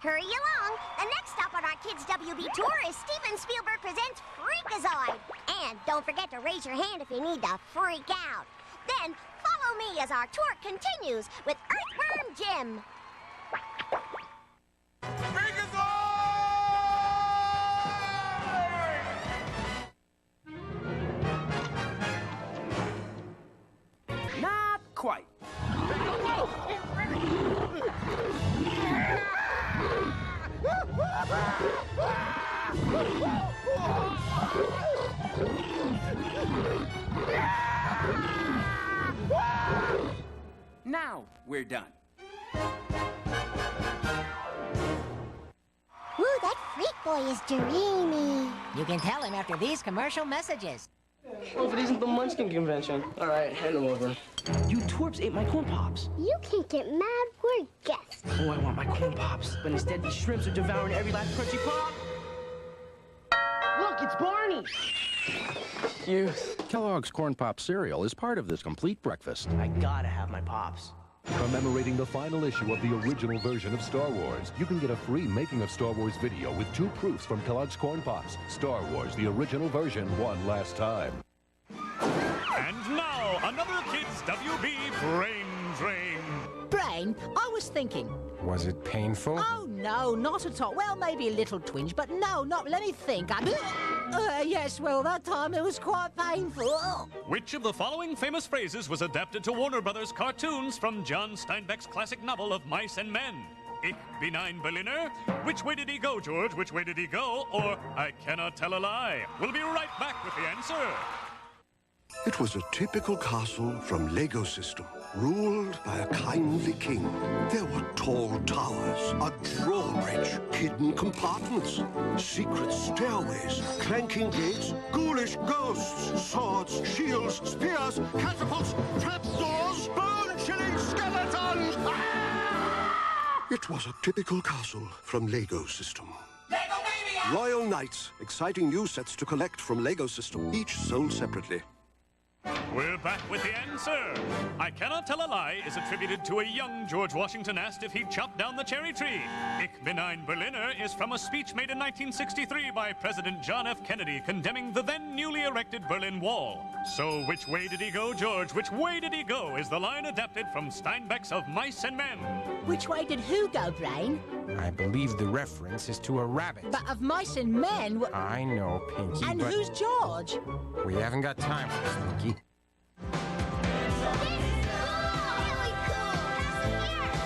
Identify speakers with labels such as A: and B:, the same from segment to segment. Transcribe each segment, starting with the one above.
A: Hurry along. The next stop on our Kids WB tour is Steven Spielberg Presents Freakazoid. And don't forget to raise your hand if you need to freak out. Then follow me as our tour continues with Earthworm Jim.
B: Not quite. Now we're done.
A: Ooh, that freak boy is dreamy.
C: You can tell him after these commercial messages.
D: Oh, but isn't the Munchkin convention? All right, hand them over. You twerps ate my corn pops.
A: You can't get mad. We're guests.
D: Oh, I want my corn pops. But instead, these shrimps are devouring every last crunchy pop. Look, it's Barney. Youth.
E: Kellogg's Corn Pop cereal is part of this complete breakfast.
D: I gotta have my pops.
F: Commemorating the final issue of the original version of Star Wars, you can get a free Making of Star Wars video with 2 proofs from Kellogg's Corn Pops. Star Wars, the original version, one last time.
G: And now, another Kids WB Braindrain.
C: Brain, I was thinking.
E: Was it painful?
C: Oh, no, not at all. Well, maybe a little twinge, but no, not. Let me think. Yes, well, that time it was quite painful.
G: Which of the following famous phrases was adapted to Warner Brothers cartoons from John Steinbeck's classic novel of Mice and Men? Ich bin ein Berliner. Which way did he go, George? Which way did he go? Or I cannot tell a lie. We'll be right back with the answer.
H: It was a typical castle from Lego System, ruled by a kindly king. There were tall towers, a drawbridge, hidden compartments, secret stairways, clanking gates, ghoulish ghosts, swords, shields, spears, catapults, trapdoors, bone-chilling skeletons! Ah! It was a typical castle from Lego System.
B: Lego Mania!
H: Royal Knights, exciting new sets to collect from Lego System, each sold separately.
G: We're back with the answer. I cannot tell a lie is attributed to a young George Washington asked if he chopped down the cherry tree. Ich bin ein Berliner is from a speech made in 1963 by President John F. Kennedy condemning the then newly erected Berlin Wall. So which way did he go, George? Which way did he go is the line adapted from Steinbeck's of Mice and Men.
C: Which way did who go, Brain?
E: I believe the reference is to a rabbit.
C: But of Mice and Men...
E: I know, Pinky,
C: And
E: but
C: who's George?
E: we haven't got time for this, Pinky.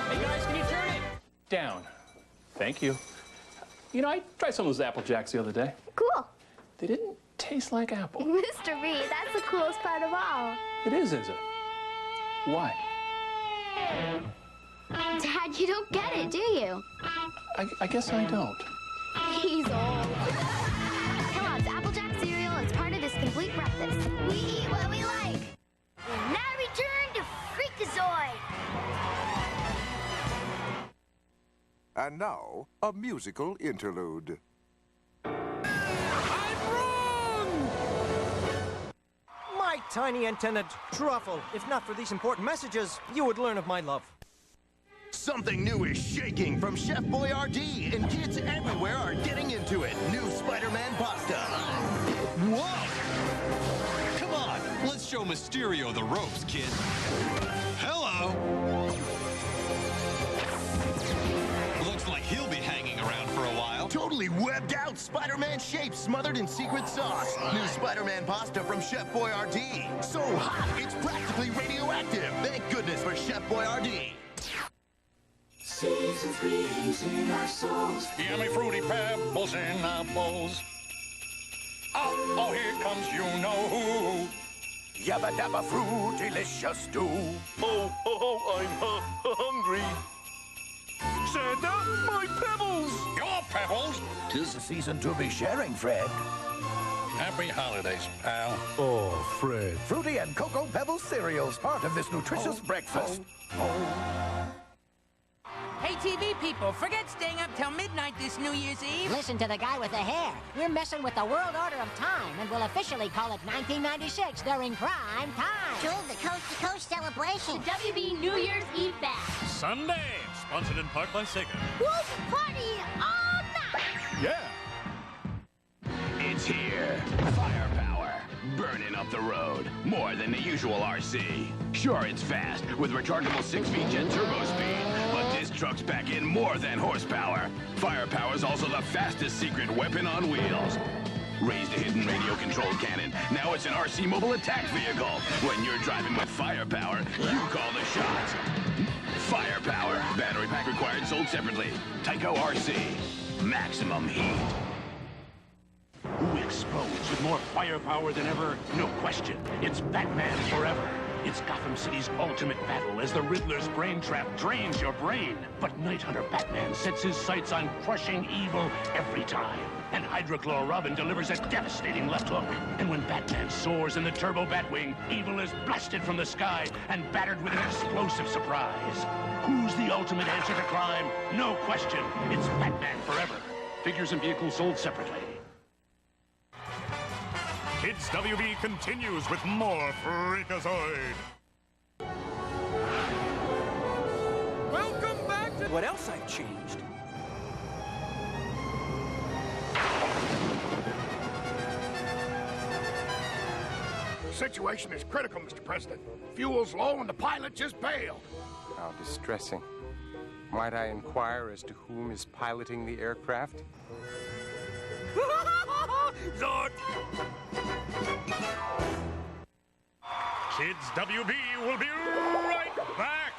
I: Hey guys, can you turn it down? Thank you. You know, I tried some of those Apple Jacks the other day.
A: Cool.
I: They didn't taste like apple.
A: Mr. B, that's the coolest part of all.
I: It is it? Why?
A: Dad, you don't get it, do you?
I: I guess I don't.
A: He's old. Kellogg's Applejack cereal is part of this complete breakfast. We eat what we like. And now return to Freakazoid.
J: And now, a musical interlude.
B: My tiny antennaed truffle. If not for these important messages, you would learn of my love.
K: Something new is shaking from Chef Boyardee, and kids everywhere are getting into it. New Spiderman pasta.
L: Whoa! Come on, let's show Mysterio the ropes, kid. Hello! Looks like he'll be hanging around for a while.
K: Totally webbed out Spider-Man shape smothered in secret sauce. New Spider-Man pasta from Chef Boyardee. So hot, it's practically radioactive. Thank goodness for Chef Boyardee.
M: Season 3's in our souls.
N: Yummy fruity pebbles in our bowls. Oh, here comes you know who.
K: Yabba dabba fruit, delicious stew. Oh, I'm hungry. Santa, my pebbles!
N: Your pebbles?
K: 'Tis the season to be sharing, Fred.
N: Happy holidays, pal.
K: Oh, Fred. Fruity and Cocoa Pebbles cereals, part of this nutritious breakfast.
O: Hey, TV people, forget staying up till midnight this New Year's Eve.
C: Listen to the guy with the hair. We're messing with the world order of time, and we'll officially call it 1996 during prime time.
A: Joel, the coast-to-coast celebration.
O: The WB New Year's Eve bash.
G: Sunday, sponsored in part by Sega.
A: Whoop, party all night!
G: Yeah!
P: It's here. FirePower. Burning up the road. More than the usual RC. Sure, it's fast, with rechargeable 6-speed jet turbo speed. But this truck's packing more than horsepower. FirePower's also the fastest secret weapon on wheels. Raised a hidden radio-controlled cannon. Now it's an RC mobile attack vehicle. When you're driving with FirePower, you call the shots. FirePower. Battery pack required, sold separately. Tyco RC. Maximum heat.
Q: Who explodes with more firepower than ever? No question. It's Batman Forever. It's Gotham City's ultimate battle as the Riddler's brain trap drains your brain. But Night Hunter Batman sets his sights on crushing evil every time. And Hydroclaw Robin delivers a devastating left hook. And when Batman soars in the Turbo Batwing, evil is blasted from the sky and battered with an explosive surprise. Who's the ultimate answer to crime? No question. It's Batman Forever. Figures and vehicles sold separately.
G: Kids WB continues with more Freakazoid.
R: Welcome back to... What else I've changed?
N: The situation is critical, Mr. President. Fuel's low and the pilot just bailed.
E: How distressing. Might I inquire as to whom is piloting the aircraft?
G: Zord! Kids WB will be right back!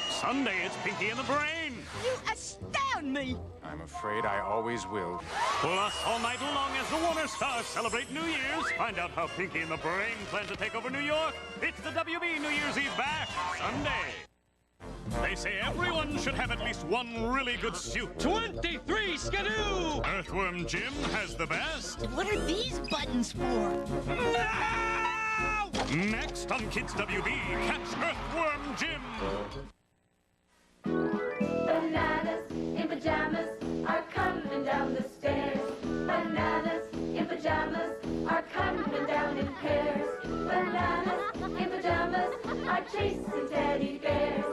G: Sunday, it's Pinky and the Brain!
O: You astound me!
E: I'm afraid I always will.
G: Plus, all night long as the Warner Stars celebrate New Year's, find out how Pinky and the Brain plan to take over New York. It's the WB New Year's Eve back, Sunday. They say everyone should have at least one really good suit.
O: 23 Skidoo!
G: Earthworm Jim has the best.
O: What are these buttons for? No!
G: Next on Kids WB, catch Earthworm Jim.
S: Bananas in pajamas are coming down the stairs. Bananas in pajamas are coming down in pairs. Bananas in pajamas are chasing teddy bears.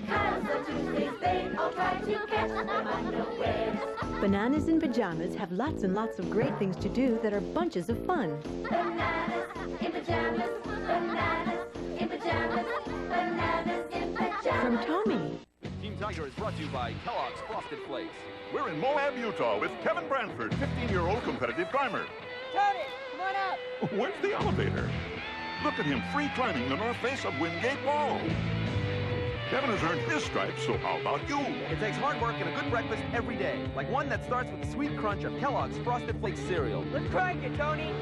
S: 'Cause on Tuesdays they all try to catch them unawares.
T: Bananas in pajamas have lots and lots of great things to do that are bunches of fun.
S: Bananas in pajamas, bananas in pajamas, bananas in pajamas.
T: From Tommy.
U: Team Tiger is brought to you by Kellogg's Frosted Flakes. We're in Moab, Utah with Kevin Branford, 15-year-old competitive climber.
S: Tony, come on up.
U: Where's the elevator? Look at him free climbing the north face of Wingate Wall. Kevin has earned his stripes, so how about you?
V: It takes hard work and a good breakfast every day, like one that starts with the sweet crunch of Kellogg's Frosted Flakes cereal.
S: Let's crank it, Tony.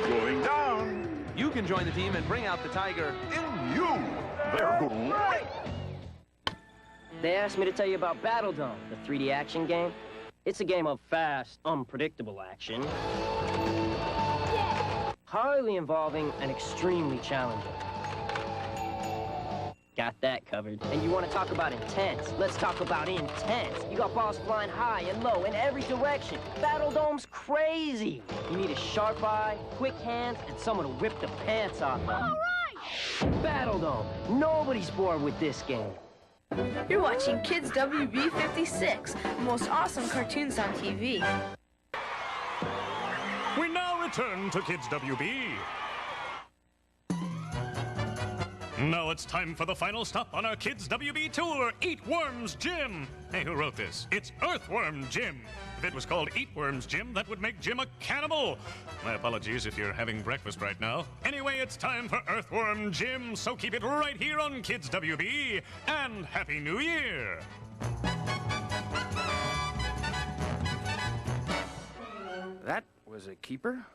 U: Going down.
V: You can join the team and bring out the tiger
U: in you. They're great.
D: They asked me to tell you about Battle Dome, the 3D action game. It's a game of fast, unpredictable action. Highly involving and extremely challenging. Got that covered. And you want to talk about intense? Let's talk about intense. You got balls flying high and low in every direction. Battle Dome's crazy. You need a sharp eye, quick hands, and someone to whip the pants off them. All right! Battle Dome. Nobody's bored with this game.
W: You're watching Kids WB 56, the most awesome cartoons on TV.
G: We now return to Kids WB. Now it's time for the final stop on our Kids WB tour, Eat Worms Jim. Hey, who wrote this? It's Earthworm Jim. If it was called Eat Worms Jim, that would make Jim a cannibal. My apologies if you're having breakfast right now. Anyway, it's time for Earthworm Jim, so keep it right here on Kids WB, and Happy New Year!
R: That was a keeper?